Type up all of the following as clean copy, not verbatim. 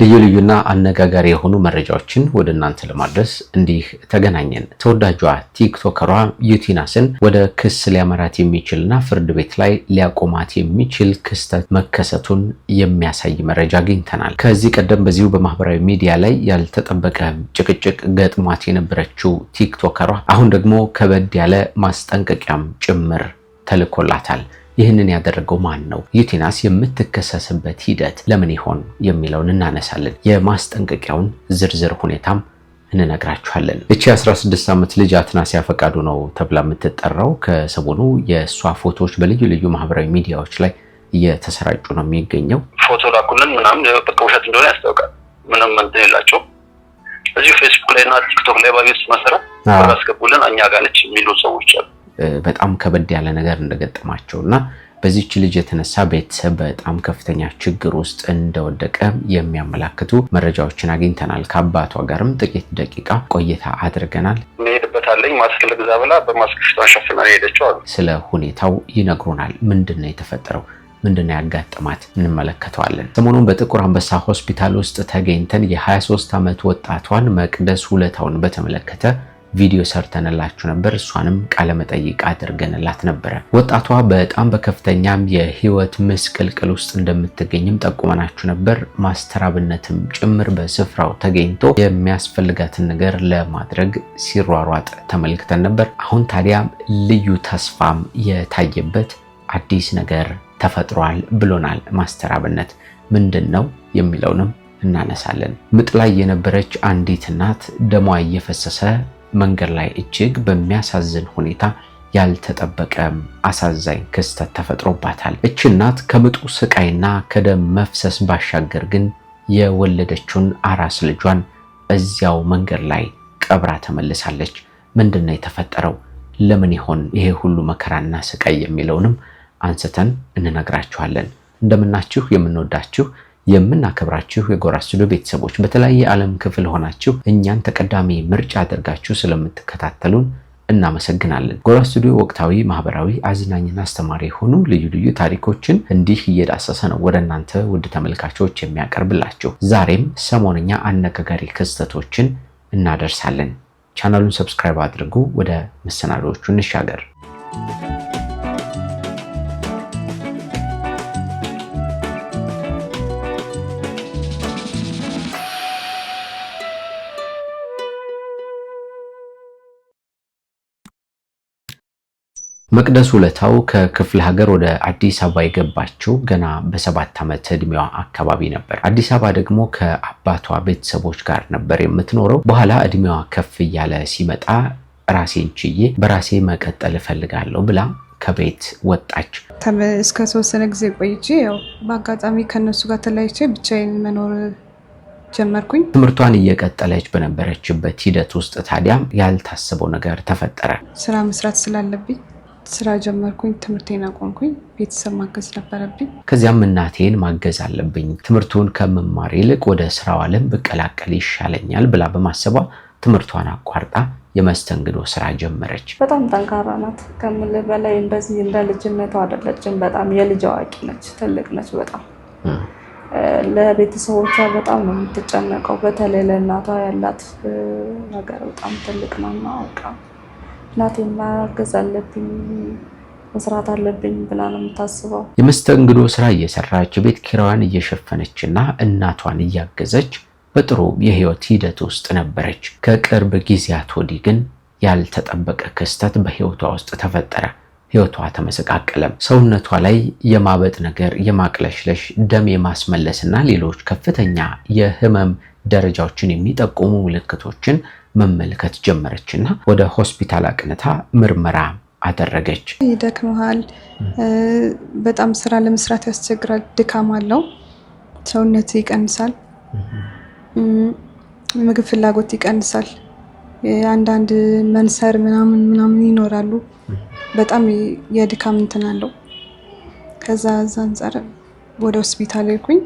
ልዩ ልዩና አነጋጋሪ የሆኑ መረጃዎችን ወደ እናንተ ለማድረስ እንዲህ ተገናኘን። ተወዳጇ ቲክቶከሯ ዩቲናስን ወደ ክስ ሊያመራት የሚችልና ፍርድ ቤት ላይ ሊያቆማት የሚችል ክስተት መከሰቱን የሚያሳይ መረጃ አግኝተናል። ከዚህ ቀደም በዚሁ በማህበራዊ ሚዲያ ላይ ያልተጠበቀ ጭቅጭቅ ገጥሟት የነበረችው ቲክቶከሯ አሁን ደግሞ ከበድ ያለ ማስጠንቀቂያም ጭምር ተልኮላታል። ይህንን ያደረገው ማን ነው? ዩቲናስ የምትከሰስበት ሂደት ለምን ይሆን የሚለውን እናነሳለን። የማስጠንቀቂያውን ዝርዝር ሁኔታም እንነግራችኋለን። እቺ 16 ዓመት ልጅ አትናሲያ ፈቃዱ ነው ተብላ የምትጠራው ከሰሞኑ የእሷ ፎቶዎች በልዩ ልዩ ማህበራዊ ሚዲያዎች ላይ እየተሰራጩ ነው የሚገኘው። ፎቶ ላኩልን ምናምን በቃ ውሸት እንደሆነ ያስታውቃል። ምንም እንትን የላቸው እዚሁ ፌስቡክ ላይ እና ቲክቶክ ላይ ባዩት መሰረት አስገቡልን እኛ ጋር ነች የሚሉ ሰዎች አሉ። በጣም ከበድ ያለ ነገር እንደገጠማቸውና በዚህች ልጅ የተነሳ ቤተሰብ በጣም ከፍተኛ ችግር ውስጥ እንደወደቀ የሚያመላክቱ መረጃዎችን አግኝተናል። ከአባቷ ጋርም ጥቂት ደቂቃ ቆይታ አድርገናል። ሄድበታለኝ ማስክ ልግዛ ብላ በማስክ ፊቷን ሸፍና ሄደችው አሉ። ስለ ሁኔታው ይነግሩናል። ምንድነው የተፈጠረው? ምንድነው ያጋጠማት? እንመለከተዋለን። ሰሞኑን በጥቁር አንበሳ ሆስፒታል ውስጥ ተገኝተን የ23 ዓመት ወጣቷን መቅደስ ውለታውን በተመለከተ ቪዲዮ ሰርተንላችሁ ነበር። እሷንም ቃለ መጠይቅ አድርገንላት ነበር። ወጣቷ በጣም በከፍተኛም የህይወት ምስቅልቅል ውስጥ እንደምትገኝም ጠቁመናችሁ ነበር። ማስተር አብነትም ጭምር በስፍራው ተገኝቶ የሚያስፈልጋትን ነገር ለማድረግ ሲሯሯጥ ተመልክተን ነበር። አሁን ታዲያ ልዩ ተስፋም የታየበት አዲስ ነገር ተፈጥሯል ብሎናል ማስተር አብነት። ምንድነው የሚለውንም እናነሳለን። ምጥ ላይ የነበረች አንዲት እናት ደሟ እየፈሰሰ መንገድ ላይ እጅግ በሚያሳዝን ሁኔታ ያልተጠበቀ አሳዛኝ ክስተት ተፈጥሮባታል። እቺ እናት ከምጡ ስቃይና ከደም መፍሰስ ባሻገር ግን የወለደችውን አራስ ልጇን እዚያው መንገድ ላይ ቀብራ ተመልሳለች። ምንድነው የተፈጠረው? ለምን ይሆን ይሄ ሁሉ መከራና ስቃይ የሚለውንም አንስተን እንነግራችኋለን። እንደምናችሁ የምንወዳችሁ የምናከብራችሁ የጎራ ስቱዲዮ ቤተሰቦች በተለያየ ዓለም ክፍል ሆናችሁ እኛን ተቀዳሚ ምርጫ አድርጋችሁ ስለምትከታተሉን እናመሰግናለን። ጎራ ስቱዲዮ ወቅታዊ፣ ማህበራዊ፣ አዝናኝና አስተማሪ የሆኑ ልዩ ልዩ ታሪኮችን እንዲህ እየዳሰሰ ነው ወደ እናንተ ውድ ተመልካቾች የሚያቀርብላችሁ። ዛሬም ሰሞንኛ አነጋጋሪ ክስተቶችን እናደርሳለን። ቻናሉን ሰብስክራይብ አድርጉ። ወደ መሰናዶቹ እንሻገር። መቅደስ ውለታው ከክፍለ ሀገር ወደ አዲስ አበባ የገባችው ገና በ7 ዓመት እድሜዋ አካባቢ ነበር። አዲስ አበባ ደግሞ ከአባቷ ቤተሰቦች ጋር ነበር የምትኖረው። በኋላ እድሜዋ ከፍ እያለ ሲመጣ ራሴን ችዬ በራሴ መቀጠል እፈልጋለሁ ብላ ከቤት ወጣች። እስከ ተወሰነ ጊዜ ቆይቼ ያው በአጋጣሚ ከነሱ ጋር ተለያይቼ ብቻዬን መኖር ጀመርኩኝ። ትምህርቷን እየቀጠለች በነበረችበት ሂደት ውስጥ ታዲያ ያልታሰበው ነገር ተፈጠረ። ስራ መስራት ስላለብኝ ስራ ጀመርኩኝ። ትምህርቴን አቆምኩኝ። ቤተሰብ ማገዝ ነበረብኝ። ከዚያም እናቴን ማገዝ አለብኝ፣ ትምህርቱን ከመማር ይልቅ ወደ ስራው ዓለም ብቀላቀል ይሻለኛል ብላ በማሰቧ ትምህርቷን አቋርጣ የመስተንግዶ ስራ ጀመረች። በጣም ጠንካራ ናት ከምልህ በላይ። እንደዚህ እንደ ልጅነቷ አይደለችም። በጣም የልጅ አዋቂ ነች፣ ትልቅ ነች። በጣም ለቤተሰቦቿ በጣም ነው የምትጨነቀው። በተለይ ለእናቷ ያላት ነገር በጣም ትልቅ ነውና አውቃ እናቴን ማገዝ አለብኝ፣ መስራት አለብኝ ብላ ነው የምታስበው። የመስተንግዶ ስራ እየሰራች ቤት ኪራዋን እየሸፈነችና እናቷን እያገዘች በጥሩ የህይወት ሂደት ውስጥ ነበረች። ከቅርብ ጊዜያት ወዲህ ግን ያልተጠበቀ ክስተት በህይወቷ ውስጥ ተፈጠረ። ህይወቷ ተመሰቃቀለ። ሰውነቷ ላይ የማበጥ ነገር፣ የማቅለሽለሽ፣ ደም የማስመለስና ሌሎች ከፍተኛ የህመም ደረጃዎችን የሚጠቁሙ ምልክቶችን መመልከት ጀመረችና ወደ ሆስፒታል አቅንታ ምርመራ አደረገች። ይደክመሃል፣ በጣም ስራ ለመስራት ያስቸግራል፣ ድካም አለው፣ ሰውነት ይቀንሳል፣ ምግብ ፍላጎት ይቀንሳል፣ አንዳንድ መንሰር ምናምን ይኖራሉ። በጣም የድካም እንትን አለው። ከዛ አንፃር ወደ ሆስፒታል ሄድኩኝ።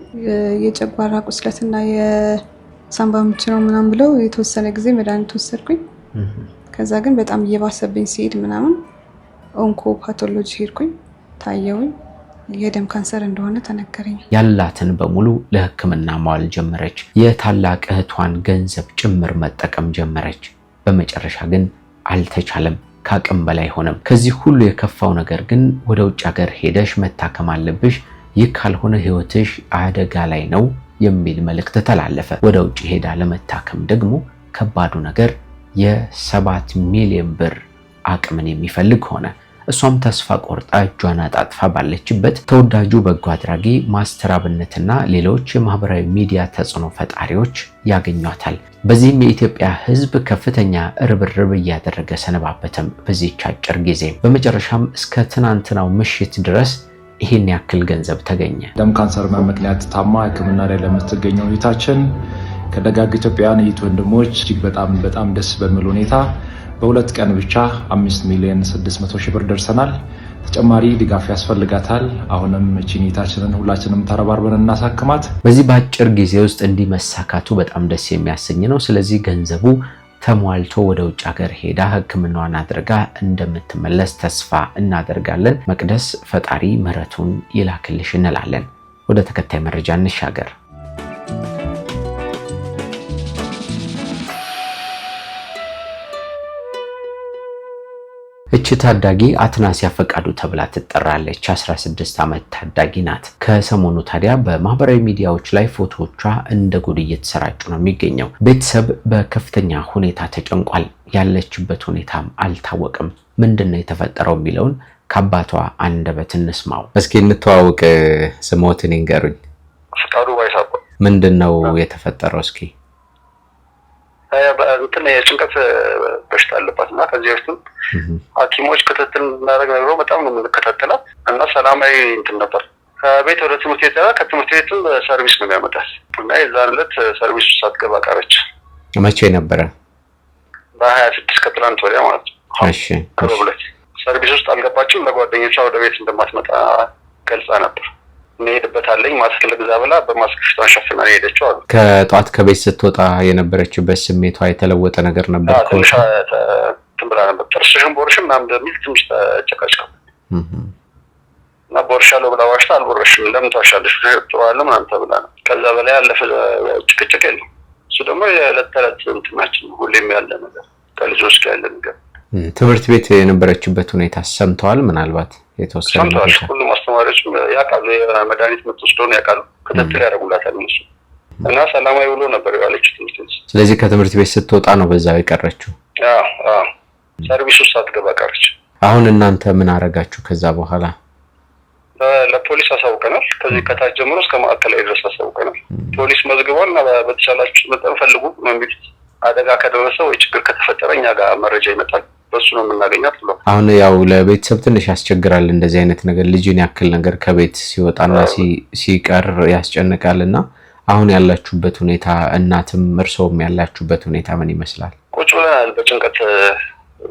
የጨጓራ ቁስለትና የሳምባ ምች ነው ምናምን ብለው የተወሰነ ጊዜ መድኃኒት ወሰድኩኝ። ከዛ ግን በጣም እየባሰብኝ ሲሄድ ምናምን ኦንኮ ፓቶሎጂ ሄድኩኝ፣ ታየውኝ። የደም ካንሰር እንደሆነ ተነገረኝ። ያላትን በሙሉ ለሕክምና ማዋል ጀመረች። የታላቅ እህቷን ገንዘብ ጭምር መጠቀም ጀመረች። በመጨረሻ ግን አልተቻለም፣ ከአቅም በላይ ሆነም። ከዚህ ሁሉ የከፋው ነገር ግን ወደ ውጭ ሀገር ሄደሽ መታከም አለብሽ፣ ይህ ካልሆነ ህይወትሽ አደጋ ላይ ነው የሚል መልእክት ተላለፈ። ወደ ውጭ ሄዳ ለመታከም ደግሞ ከባዱ ነገር የ7 ሚሊዮን ብር አቅምን የሚፈልግ ሆነ። እሷም ተስፋ ቆርጣ እጇን አጣጥፋ ባለችበት ተወዳጁ በጎ አድራጊ ማስተር አብነትና ሌሎች የማህበራዊ ሚዲያ ተጽዕኖ ፈጣሪዎች ያገኟታል። በዚህም የኢትዮጵያ ህዝብ ከፍተኛ ርብርብ እያደረገ ሰነባበተም። በዚህች አጭር ጊዜ በመጨረሻም እስከ ትናንትናው ምሽት ድረስ ይህን ያክል ገንዘብ ተገኘ። ደም ካንሰር መምክንያት ታማ ሕክምና ላይ ለምትገኘው እህታችን ከደጋግ ኢትዮጵያውያን እህት ወንድሞች እጅግ በጣም ደስ በሚል ሁኔታ በ2 ቀን ብቻ 5,600,000 ብር ደርሰናል። ተጨማሪ ድጋፍ ያስፈልጋታል። አሁንም እቺኒታችንን ሁላችንም ተረባርበን እናሳክማት። በዚህ በአጭር ጊዜ ውስጥ እንዲመሳካቱ በጣም ደስ የሚያሰኝ ነው። ስለዚህ ገንዘቡ ተሟልቶ ወደ ውጭ ሀገር ሄዳ ሕክምናዋን አድርጋ እንደምትመለስ ተስፋ እናደርጋለን። መቅደስ ፈጣሪ ምሕረቱን ይላክልሽ እንላለን። ወደ ተከታይ መረጃ እንሻገር። እቺ ታዳጊ አትናሲያ ፈቃዱ ተብላ ትጠራለች። 16 ዓመት ታዳጊ ናት። ከሰሞኑ ታዲያ በማህበራዊ ሚዲያዎች ላይ ፎቶዎቿ እንደ ጉድ እየተሰራጩ ነው የሚገኘው። ቤተሰብ በከፍተኛ ሁኔታ ተጨንቋል። ያለችበት ሁኔታም አልታወቅም። ምንድነው የተፈጠረው የሚለውን ከአባቷ አንደበት እንስማው። እስኪ እንተዋወቅ፣ ስሞትን ይንገሩኝ። ፈቃዱ ባይሳባ። ምንድነው የተፈጠረው? እስኪ እንትን የጭንቀት በሽታ አለባት እና ከዚህ በፊትም ሐኪሞች ክትትል እናደርግ ነው በጣም ነው የምንከታተላት እና ሰላማዊ እንትን ነበር። ከቤት ወደ ትምህርት ቤት ከትምህርት ቤትም ሰርቪስ ነው የሚያመጣት እና የዛን ዕለት ሰርቪስ ውስጥ ሳትገባ ቀረች። መቼ ነበረ? በ26 ከትላንት ወዲያ ማለት ነው። እሺ። ከሮብለት ሰርቪስ ውስጥ አልገባችም። ለጓደኞቿ ወደ ቤት እንደማትመጣ ገልጻ ነበር። እንሄድበታለኝ ማስክ ልግዛ ብላ በማስክ ፊቷን ሸፍና ሄደችው አሉ። ከጧት ከቤት ስትወጣ የነበረችበት ስሜቷ የተለወጠ ነገር ነበር? ትንሽ ትንብላ ነበር። ጥርስሽን ቦርሽም ምናምን እንደሚል ትንሽ ተጨቃጭቀው እና ቦርሻለሁ ብላ ዋሽታ አልቦረሽም ለምን ትዋሻለሽ ጥዋለ ምናምን ተብላ ነው። ከዛ በላይ ያለፈ ጭቅጭቅ የለም። እሱ ደግሞ የዕለት ተዕለት እንትናችን ሁሌም ያለ ነገር ከልጆች ጋር ያለ ነገር። ትምህርት ቤት የነበረችበት ሁኔታ ሰምተዋል? ምናልባት የተወሰነ ሰምተዋል። ሁሉም አስተማሪዎች ያውቃሉ። የመድኃኒት የምትወስደውን ያውቃሉ። ክትትል ያደርጉላታል እነሱ እና ሰላማዊ ብሎ ነበር ያለችው ትምህርት ቤት። ስለዚህ ከትምህርት ቤት ስትወጣ ነው በዛው የቀረችው? ሰርቪስ ውስጥ ሳትገባ ቀረች። አሁን እናንተ ምን አረጋችሁ ከዛ በኋላ? ለፖሊስ አሳውቀናል። ከዚህ ከታች ጀምሮ እስከ ማዕከላዊ ድረስ አሳውቀናል። ፖሊስ መዝግቧል እና በተቻላችሁ መጠን ፈልጉ መንቢት አደጋ ከደረሰ ወይ ችግር ከተፈጠረ እኛ ጋር መረጃ ይመጣል፣ በሱ ነው የምናገኛት ብሎ። አሁን ያው ለቤተሰብ ትንሽ ያስቸግራል እንደዚህ አይነት ነገር። ልጅን ያክል ነገር ከቤት ሲወጣና ሲቀር ያስጨንቃልና አሁን ያላችሁበት ሁኔታ እናትም እርሶም ያላችሁበት ሁኔታ ምን ይመስላል? ቁጭ ብለናል በጭንቀት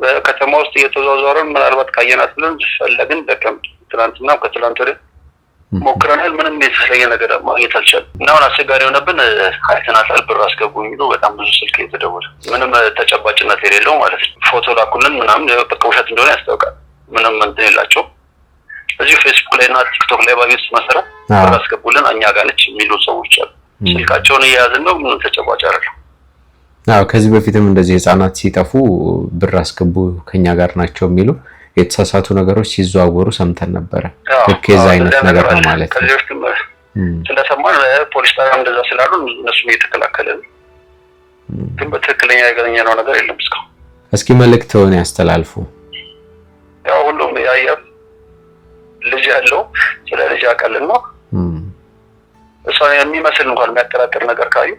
በከተማ ውስጥ እየተዟዟርን ምናልባት ካየናት ብለን ፈለግን ደከም ትናንትና ከትላንት ወዲያ ሞክረናል። ምንም የተለየ ነገር ማግኘት አልቻልንም እና አሁን አስቸጋሪ የሆነብን አይተናታል ብር አስገቡ የሚሉ በጣም ብዙ ስልክ የተደወለ ምንም ተጨባጭነት የሌለው ማለት ነው። ፎቶ ላኩልን ምናምን በቃ ውሸት እንደሆነ ያስታውቃል። ምንም እንትን የላቸው። እዚሁ ፌስቡክ ላይ እና ቲክቶክ ላይ ባዩት መሰረት ብር አስገቡልን እኛ ጋር ነች የሚሉ ሰዎች አሉ። ስልካቸውን እየያዝን ነው። ምንም ተጨባጭ አይደለም። ከዚህ በፊትም እንደዚህ ህፃናት ሲጠፉ ብር አስገቡ ከኛ ጋር ናቸው የሚሉ የተሳሳቱ ነገሮች ሲዘዋወሩ ሰምተን ነበረ። ልክ የዛ አይነት ነገር ነው ማለት ነው። ከዚህ በፊትም ስለሰማን ፖሊስ ጣቢያ እንደዛ ስላሉ እነሱም እየተከላከለ ነው። ግን በትክክለኛ ያገኘነው ነገር የለም እስካሁን። እስኪ መልእክትዎን ያስተላልፉ። ያው ሁሉም ያየ ልጅ ያለው ስለ ልጅ አቀልን ነው እሷ የሚመስል እንኳን የሚያጠራጥር ነገር ካዩ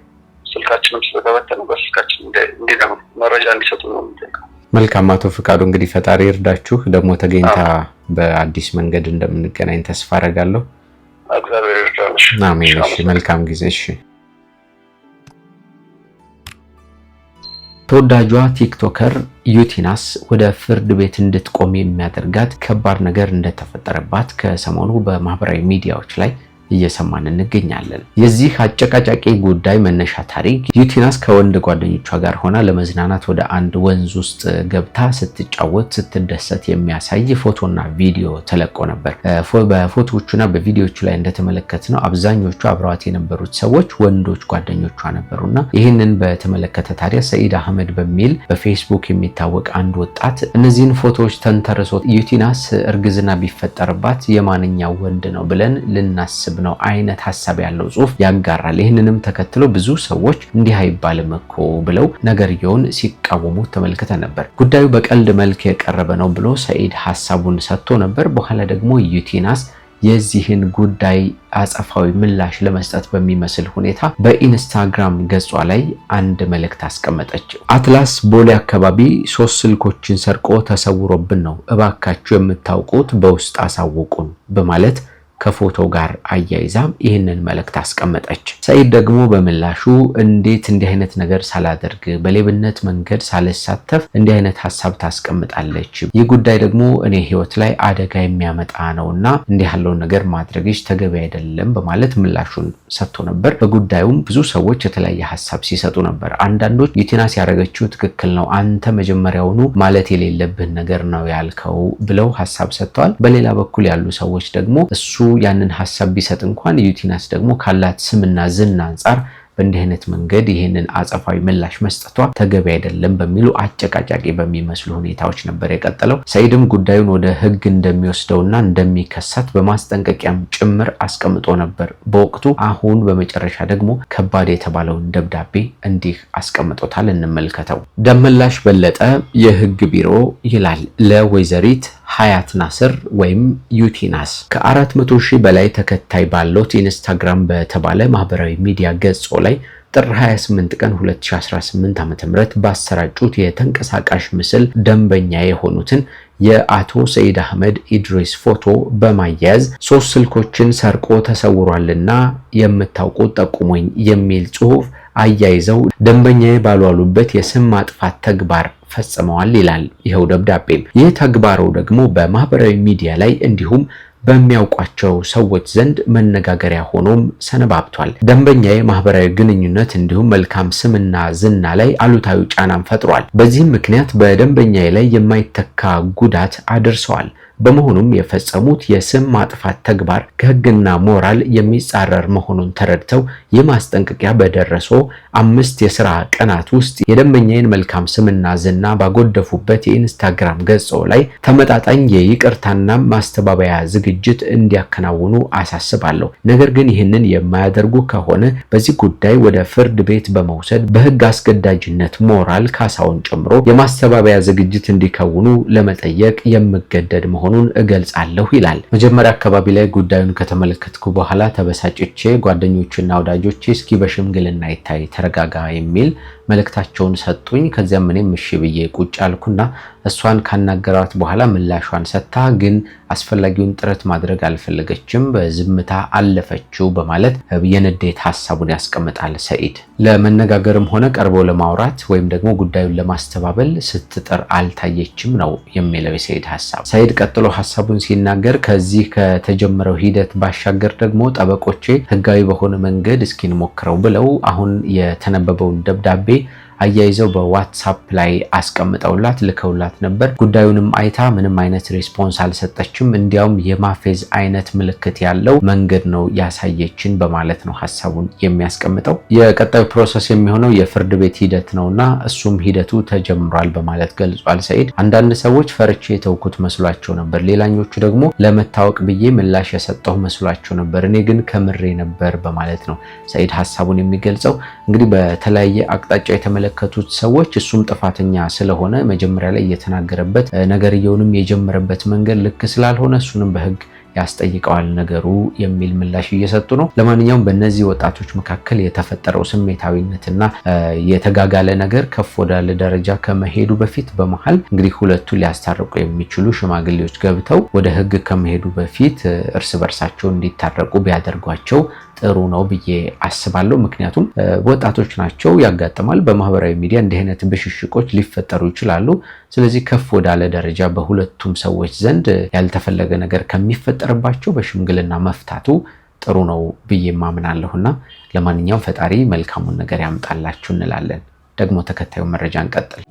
ስልካችንም ስለተበተነ በስልካችን እንዲደም መረጃ እንዲሰጡ ነው የምንጠይቀው። መልካም አቶ ፍቃዱ፣ እንግዲህ ፈጣሪ ይርዳችሁ። ደግሞ ተገኝታ በአዲስ መንገድ እንደምንገናኝ ተስፋ አደርጋለሁ። እግዚአብሔር ይርዳሽ። አሜን። እሺ፣ መልካም ጊዜ። እሺ። ተወዳጇ ቲክቶከር ዩቲናስ ወደ ፍርድ ቤት እንድትቆም የሚያደርጋት ከባድ ነገር እንደተፈጠረባት ከሰሞኑ በማህበራዊ ሚዲያዎች ላይ እየሰማን እንገኛለን። የዚህ አጨቃጫቂ ጉዳይ መነሻ ታሪክ ዩቲናስ ከወንድ ጓደኞቿ ጋር ሆና ለመዝናናት ወደ አንድ ወንዝ ውስጥ ገብታ ስትጫወት ስትደሰት የሚያሳይ ፎቶና ቪዲዮ ተለቆ ነበር። በፎቶዎቹና በቪዲዮቹ ላይ እንደተመለከትነው አብዛኞቹ አብረዋት የነበሩት ሰዎች ወንዶች ጓደኞቿ ነበሩና ይህንን በተመለከተ ታዲያ ሰኢድ አህመድ በሚል በፌስቡክ የሚታወቅ አንድ ወጣት እነዚህን ፎቶዎች ተንተርሶ ዩቲናስ እርግዝና ቢፈጠርባት የማንኛው ወንድ ነው ብለን ልናስብ ነው አይነት ሐሳብ ያለው ጽሁፍ ያጋራል። ይህንንም ተከትሎ ብዙ ሰዎች እንዲህ አይባልም እኮ ብለው ነገርየውን ሲቃወሙ ተመልክተን ነበር። ጉዳዩ በቀልድ መልክ የቀረበ ነው ብሎ ሰኢድ ሐሳቡን ሰጥቶ ነበር። በኋላ ደግሞ ዩቲናስ የዚህን ጉዳይ አጸፋዊ ምላሽ ለመስጠት በሚመስል ሁኔታ በኢንስታግራም ገጿ ላይ አንድ መልእክት አስቀመጠች። አትላስ ቦሌ አካባቢ 3 ስልኮችን ሰርቆ ተሰውሮብን ነው፣ እባካችሁ የምታውቁት በውስጥ አሳውቁን በማለት ከፎቶ ጋር አያይዛ ይህንን መልእክት አስቀመጠች። ሰኢድ ደግሞ በምላሹ እንዴት እንዲህ አይነት ነገር ሳላደርግ በሌብነት መንገድ ሳልሳተፍ እንዲህ አይነት ሐሳብ ታስቀምጣለች? ይህ ጉዳይ ደግሞ እኔ ህይወት ላይ አደጋ የሚያመጣ ነውና እንዲህ ያለውን ነገር ማድረግሽ ተገቢ አይደለም በማለት ምላሹን ሰጥቶ ነበር። በጉዳዩም ብዙ ሰዎች የተለያየ ሐሳብ ሲሰጡ ነበር። አንዳንዶች ዩቲናስ ያደረገችው ትክክል ነው፣ አንተ መጀመሪያውኑ ማለት የሌለብህ ነገር ነው ያልከው ብለው ሐሳብ ሰጥተዋል። በሌላ በኩል ያሉ ሰዎች ደግሞ እሱ ያንን ሐሳብ ቢሰጥ እንኳን ዩቲናስ ደግሞ ካላት ስምና ዝና አንፃር በእንዲህ አይነት መንገድ ይሄንን አጸፋዊ ምላሽ መስጠቷ ተገቢ አይደለም በሚሉ አጨቃጫቂ በሚመስሉ ሁኔታዎች ነበር የቀጠለው። ሰኢድም ጉዳዩን ወደ ህግ እንደሚወስደውና እንደሚከሳት በማስጠንቀቂያም ጭምር አስቀምጦ ነበር በወቅቱ። አሁን በመጨረሻ ደግሞ ከባድ የተባለውን ደብዳቤ እንዲህ አስቀምጦታል፣ እንመልከተው። ደመላሽ በለጠ የህግ ቢሮ ይላል ለወይዘሪት ሀያት ናስር ወይም ዩቲናስ ከ400 ሺህ በላይ ተከታይ ባለው ኢንስታግራም በተባለ ማህበራዊ ሚዲያ ገጾ ላይ ጥር 28 ቀን 2018 ዓ.ም ባሰራጩት የተንቀሳቃሽ ምስል ደንበኛ የሆኑትን የአቶ ሰኢድ አህመድ ኢድሪስ ፎቶ በማያያዝ 3 ስልኮችን ሰርቆ ተሰውሯልና የምታውቁት ጠቁሙኝ የሚል ጽሑፍ አያይዘው ደንበኛዬ ባሏሉበት የስም ማጥፋት ተግባር ፈጽመዋል ይላል ይኸው ደብዳቤም። ይህ ተግባሩ ደግሞ በማህበራዊ ሚዲያ ላይ እንዲሁም በሚያውቋቸው ሰዎች ዘንድ መነጋገሪያ ሆኖም ሰነባብቷል። ደንበኛዬ ማህበራዊ ግንኙነት እንዲሁም መልካም ስምና ዝና ላይ አሉታዊ ጫናም ፈጥሯል። በዚህም ምክንያት በደንበኛዬ ላይ የማይተካ ጉዳት አድርሰዋል። በመሆኑም የፈጸሙት የስም ማጥፋት ተግባር ከህግና ሞራል የሚጻረር መሆኑን ተረድተው የማስጠንቀቂያ በደረሶ 5 የሥራ ቀናት ውስጥ የደንበኛዬን መልካም ስምና ዝና ባጎደፉበት የኢንስታግራም ገጾ ላይ ተመጣጣኝ የይቅርታና ማስተባበያ ዝግጅት እንዲያከናውኑ አሳስባለሁ። ነገር ግን ይህንን የማያደርጉ ከሆነ በዚህ ጉዳይ ወደ ፍርድ ቤት በመውሰድ በህግ አስገዳጅነት ሞራል ካሳውን ጨምሮ የማስተባበያ ዝግጅት እንዲከውኑ ለመጠየቅ የምገደድ መሆኑን እገልጻለሁ ይላል። መጀመሪያ አካባቢ ላይ ጉዳዩን ከተመለከትኩ በኋላ ተበሳጭቼ ጓደኞችና ወዳጆቼ እስኪ በሽምግልና ይታይ ተረጋጋ የሚል መልእክታቸውን ሰጡኝ። ከዚያም እኔም እሺ ብዬ ቁጭ አልኩና እሷን ካናገራት በኋላ ምላሿን ሰጥታ ግን አስፈላጊውን ጥረት ማድረግ አልፈለገችም፣ በዝምታ አለፈችው በማለት የንዴት ሐሳቡን ያስቀምጣል ሰኢድ። ለመነጋገርም ሆነ ቀርቦ ለማውራት ወይም ደግሞ ጉዳዩን ለማስተባበል ስትጥር አልታየችም ነው የሚለው የሰኢድ ሐሳብ። ሰኢድ ቀጥሎ ሐሳቡን ሲናገር ከዚህ ከተጀመረው ሂደት ባሻገር ደግሞ ጠበቆቼ ህጋዊ በሆነ መንገድ እስኪን ሞክረው ብለው አሁን የተነበበውን ደብዳቤ አያይዘው በዋትስአፕ ላይ አስቀምጠውላት ልከውላት ነበር። ጉዳዩንም አይታ ምንም አይነት ሪስፖንስ አልሰጠችም። እንዲያውም የማፌዝ አይነት ምልክት ያለው መንገድ ነው ያሳየችን በማለት ነው ሐሳቡን የሚያስቀምጠው። የቀጣዩ ፕሮሰስ የሚሆነው የፍርድ ቤት ሂደት ነውና እሱም ሂደቱ ተጀምሯል በማለት ገልጿል ሰኢድ። አንዳንድ ሰዎች ፈርቼ የተውኩት መስሏቸው ነበር፣ ሌላኞቹ ደግሞ ለመታወቅ ብዬ ምላሽ የሰጠው መስሏቸው ነበር፣ እኔ ግን ከምሬ ነበር በማለት ነው ሰኢድ ሐሳቡን የሚገልጸው። እንግዲህ በተለያየ አቅጣጫ የተመለከቱት ሰዎች እሱም ጥፋተኛ ስለሆነ መጀመሪያ ላይ የተናገረበት ነገርየውንም የጀመረበት መንገድ ልክ ስላልሆነ እሱንም በህግ ያስጠይቀዋል ነገሩ የሚል ምላሽ እየሰጡ ነው። ለማንኛውም በእነዚህ ወጣቶች መካከል የተፈጠረው ስሜታዊነትና የተጋጋለ ነገር ከፍ ወዳለ ደረጃ ከመሄዱ በፊት በመሃል እንግዲህ ሁለቱ ሊያስታርቁ የሚችሉ ሽማግሌዎች ገብተው ወደ ህግ ከመሄዱ በፊት እርስ በርሳቸው እንዲታረቁ ቢያደርጓቸው ጥሩ ነው ብዬ አስባለሁ። ምክንያቱም ወጣቶች ናቸው፣ ያጋጥማል። በማህበራዊ ሚዲያ እንዲህ አይነት ብሽሽቆች ሊፈጠሩ ይችላሉ። ስለዚህ ከፍ ወዳለ ደረጃ በሁለቱም ሰዎች ዘንድ ያልተፈለገ ነገር ከሚፈጠርባቸው በሽምግልና መፍታቱ ጥሩ ነው ብዬ ማምናለሁና ለማንኛውም ፈጣሪ መልካሙን ነገር ያምጣላችሁ እንላለን። ደግሞ ተከታዩ መረጃ እንቀጥል።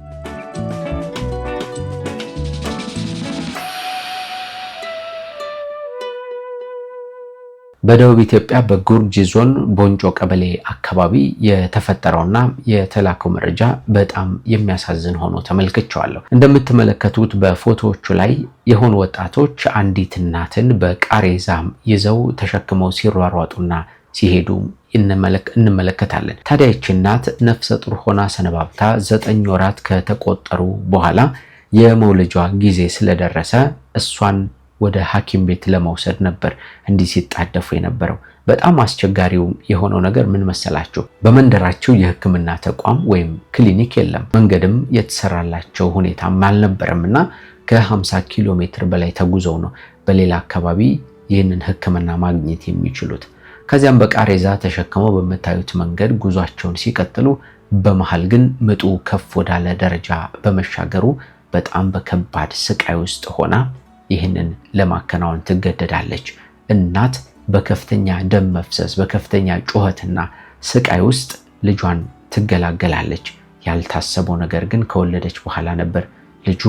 በደቡብ ኢትዮጵያ በጉርጂ ዞን ቦንጮ ቀበሌ አካባቢ የተፈጠረውና የተላከው መረጃ በጣም የሚያሳዝን ሆኖ ተመልክቻለሁ። እንደምትመለከቱት በፎቶዎቹ ላይ የሆኑ ወጣቶች አንዲት እናትን በቃሬዛ ይዘው ተሸክመው ሲሯሯጡና ሲሄዱ እንመለከታለን። ታዲያ ይህች እናት ነፍሰ ጡር ሆና ሰነባብታ 9 ወራት ከተቆጠሩ በኋላ የመውለጃ ጊዜ ስለደረሰ እሷን ወደ ሐኪም ቤት ለመውሰድ ነበር እንዲህ ሲጣደፉ የነበረው። በጣም አስቸጋሪው የሆነው ነገር ምን መሰላችሁ? በመንደራቸው የሕክምና ተቋም ወይም ክሊኒክ የለም። መንገድም የተሰራላቸው ሁኔታም አልነበረምና ከ50 ኪሎ ሜትር በላይ ተጉዘው ነው በሌላ አካባቢ ይህንን ሕክምና ማግኘት የሚችሉት። ከዚያም በቃሬዛ ተሸክመው በመታዩት መንገድ ጉዟቸውን ሲቀጥሉ በመሃል ግን ምጡ ከፍ ወዳለ ደረጃ በመሻገሩ በጣም በከባድ ስቃይ ውስጥ ሆና ይህንን ለማከናወን ትገደዳለች። እናት በከፍተኛ ደም መፍሰስ በከፍተኛ ጩኸትና ስቃይ ውስጥ ልጇን ትገላገላለች። ያልታሰበው ነገር ግን ከወለደች በኋላ ነበር። ልጁ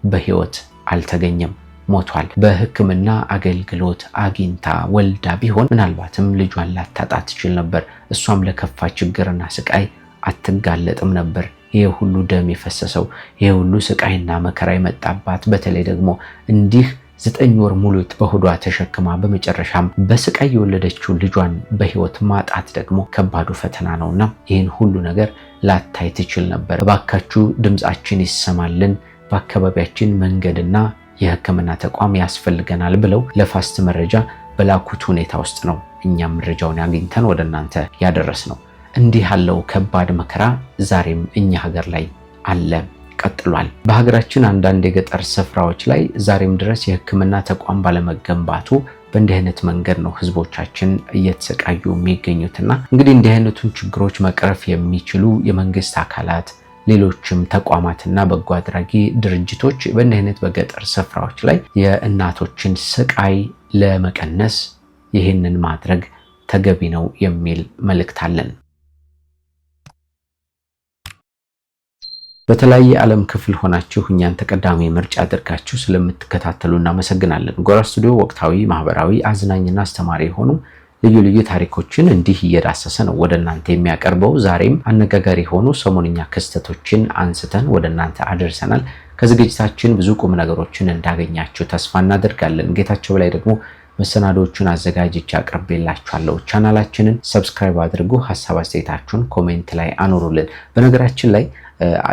በህይወት አልተገኘም፣ ሞቷል። በህክምና አገልግሎት አግኝታ ወልዳ ቢሆን ምናልባትም ልጇን ላታጣ ትችል ነበር። እሷም ለከፋ ችግርና ስቃይ አትጋለጥም ነበር። ይሄ ሁሉ ደም የፈሰሰው ይሄ ሁሉ ስቃይና መከራ የመጣባት በተለይ ደግሞ እንዲህ 9 ወር ሙሉ በሆዷ ተሸክማ በመጨረሻም በስቃይ የወለደችው ልጇን በህይወት ማጣት ደግሞ ከባዱ ፈተና ነውና ይህን ሁሉ ነገር ላታይ ትችል ነበር። እባካችሁ ድምጻችን ይሰማልን፣ በአካባቢያችን መንገድና የህክምና ተቋም ያስፈልገናል ብለው ለፋስት መረጃ በላኩት ሁኔታ ውስጥ ነው እኛም መረጃውን አግኝተን ወደ እናንተ ያደረስነው። እንዲህ ያለው ከባድ መከራ ዛሬም እኛ ሀገር ላይ አለ፣ ቀጥሏል። በሀገራችን አንዳንድ የገጠር ስፍራዎች ላይ ዛሬም ድረስ የህክምና ተቋም ባለመገንባቱ በእንዲህ አይነት መንገድ ነው ህዝቦቻችን እየተሰቃዩ የሚገኙትና እንግዲህ እንዲህ አይነቱን ችግሮች መቅረፍ የሚችሉ የመንግስት አካላት ሌሎችም ተቋማትና በጎ አድራጊ ድርጅቶች በእንዲህ አይነት በገጠር ስፍራዎች ላይ የእናቶችን ስቃይ ለመቀነስ ይህንን ማድረግ ተገቢ ነው የሚል መልእክት አለን። በተለያየ ዓለም ክፍል ሆናችሁ እኛን ተቀዳሚ ምርጫ አድርጋችሁ ስለምትከታተሉ እናመሰግናለን። ጎራ ስቱዲዮ ወቅታዊ፣ ማህበራዊ፣ አዝናኝና አስተማሪ የሆኑ ልዩ ልዩ ታሪኮችን እንዲህ እየዳሰሰ ነው ወደ እናንተ የሚያቀርበው። ዛሬም አነጋጋሪ የሆኑ ሰሞንኛ ክስተቶችን አንስተን ወደ እናንተ አደርሰናል። ከዝግጅታችን ብዙ ቁም ነገሮችን እንዳገኛችሁ ተስፋ እናደርጋለን። ጌታቸው በላይ ደግሞ መሰናዶቹን አዘጋጅቼ አቅርቤላችኋለሁ። ቻናላችንን ሰብስክራይብ አድርጉ። ሐሳብ አስተያየታችሁን ኮሜንት ላይ አኖሩልን። በነገራችን ላይ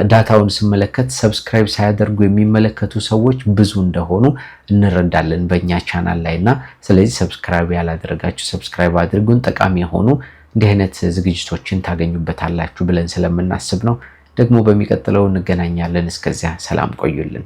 ዳታውን ስመለከት ሰብስክራይብ ሳያደርጉ የሚመለከቱ ሰዎች ብዙ እንደሆኑ እንረዳለን በእኛ ቻናል ላይና ስለዚህ ሰብስክራይብ ያላደረጋችሁ ሰብስክራይብ አድርጉን። ጠቃሚ የሆኑ እንዲህ አይነት ዝግጅቶችን ታገኙበታላችሁ ብለን ስለምናስብ ነው። ደግሞ በሚቀጥለው እንገናኛለን። እስከዚያ ሰላም ቆዩልን።